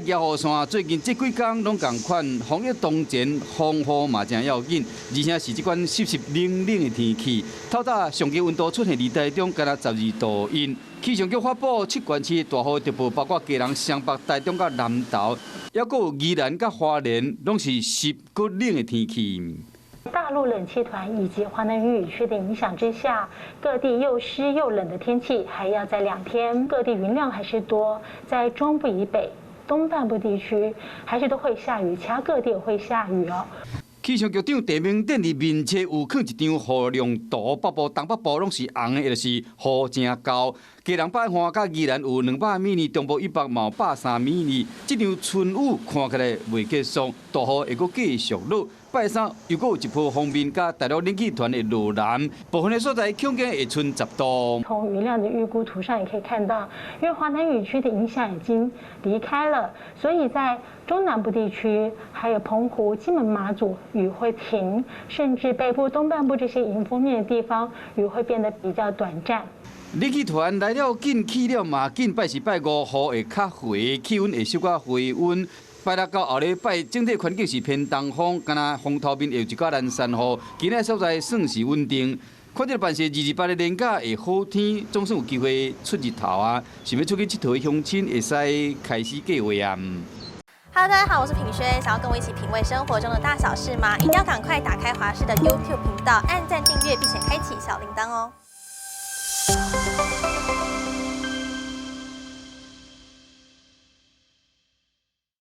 热雨伞最近这几天拢同款，防疫当前，防雨嘛真要紧，而且是这款湿湿冷冷的天气。透早上机温度出现伫台中，敢若12度阴。气象局发布7县市大雨特报，包括基隆、双北、台中、甲南投，还有宜兰、甲花莲，拢是湿骨冷的天气。大陆冷气团以及华南雨区的影响之下，各地又湿又冷的天气还要在2天，各地云量还是多，在中部以北、东半部地区还是都会下雨，其他各地也会下雨哦。气象局长陈明典伫面册有放一张雨量图，北部、东北部拢是红的，就是雨真高。基隆百花甲宜兰有200米呢，中部以北嘛有130米呢。这场春雨看起来未结束，大雨会阁继续落。拜三又阁有一波锋面，甲大陆冷气团的落南，部分的所在恐惊会剩10度。从云量的预估图上也可以看到，因为华南雨区的影响已经离开了，所以在中南部地区还有澎湖、金门、马祖雨会停，甚至北部、东半部这些迎风面的地方雨会变得比较短暂。冷气团来了紧，去了嘛紧，拜4、拜5雨会较回，气温会小可回温。拜六到后礼拜，整体环境是偏东风，敢若风头面会有一寡零散雨，其他所在算是稳定。看这办事228的年假会好天，总算有机会出日头啊！想要出去佚佗的乡亲，会使开始计划啊。Hello， 大家好，我是品轩。想要跟我一起品味生活中的大小事吗？一定要赶快打开华视的 YouTube 频道，按赞订阅，并且开启小铃铛哦。